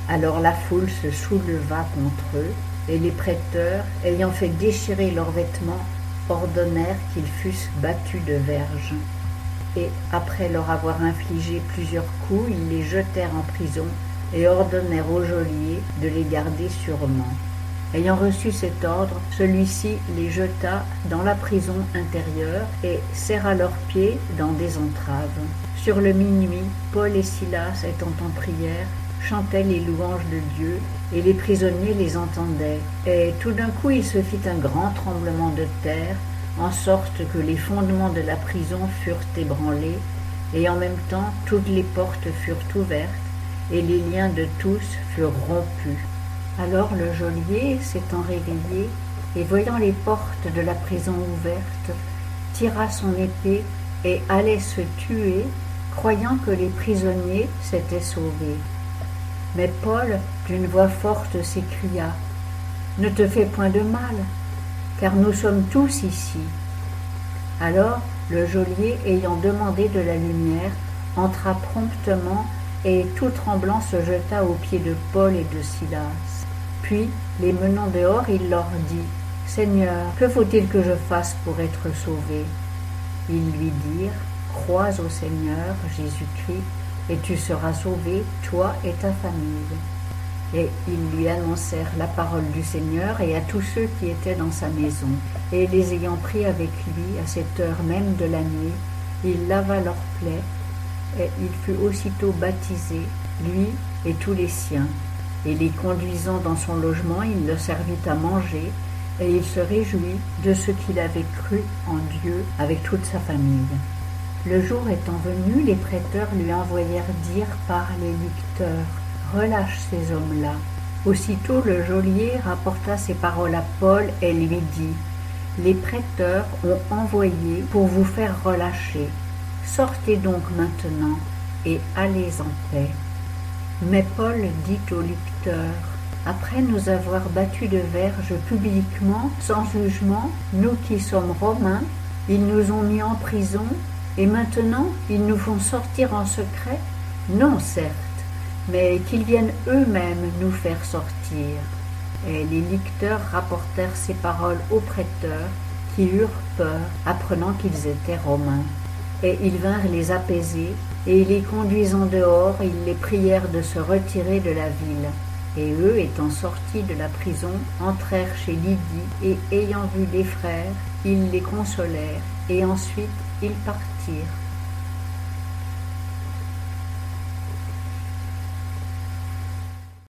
Alors la foule se souleva contre eux, et les prêteurs, ayant fait déchirer leurs vêtements, ordonnèrent qu'ils fussent battus de verges. Et après leur avoir infligé plusieurs coups, ils les jetèrent en prison et ordonnèrent au geôlier de les garder sûrement. Ayant reçu cet ordre, celui-ci les jeta dans la prison intérieure et serra leurs pieds dans des entraves. Sur le minuit, Paul et Silas, étant en prière, chantaient les louanges de Dieu, et les prisonniers les entendaient. Et tout d'un coup il se fit un grand tremblement de terre, en sorte que les fondements de la prison furent ébranlés, et en même temps toutes les portes furent ouvertes, et les liens de tous furent rompus. Alors le geôlier, s'étant réveillé, et voyant les portes de la prison ouvertes, tira son épée et allait se tuer, croyant que les prisonniers s'étaient sauvés. Mais Paul, d'une voix forte, s'écria « Ne te fais point de mal, car nous sommes tous ici. » Alors le geôlier, ayant demandé de la lumière, entra promptement et tout tremblant se jeta aux pieds de Paul et de Silas. Puis, les menant dehors, il leur dit « Seigneur, que faut-il que je fasse pour être sauvé ?» Ils lui dirent « Crois au Seigneur Jésus-Christ, et tu seras sauvé, toi et ta famille. » Et ils lui annoncèrent la parole du Seigneur et à tous ceux qui étaient dans sa maison. Et les ayant pris avec lui à cette heure même de la nuit, il lava leurs plaies, et il fut aussitôt baptisé, lui et tous les siens. Et les conduisant dans son logement, il le servit à manger, et il se réjouit de ce qu'il avait cru en Dieu avec toute sa famille. Le jour étant venu, les prêteurs lui envoyèrent dire par les licteurs « Relâche ces hommes-là. » Aussitôt le geôlier rapporta ces paroles à Paul et lui dit « Les prêteurs ont envoyé pour vous faire relâcher. Sortez donc maintenant et allez en paix. » Mais Paul dit aux licteurs « Après nous avoir battus de verges publiquement, sans jugement, nous qui sommes Romains, ils nous ont mis en prison, et maintenant ils nous font sortir en secret? Non, certes, mais qu'ils viennent eux-mêmes nous faire sortir. » Et les licteurs rapportèrent ces paroles aux prêteurs, qui eurent peur, apprenant qu'ils étaient Romains. Et ils vinrent les apaiser, et les conduisant dehors, ils les prièrent de se retirer de la ville. Et eux, étant sortis de la prison, entrèrent chez Lydie, et ayant vu les frères, ils les consolèrent, et ensuite ils partirent.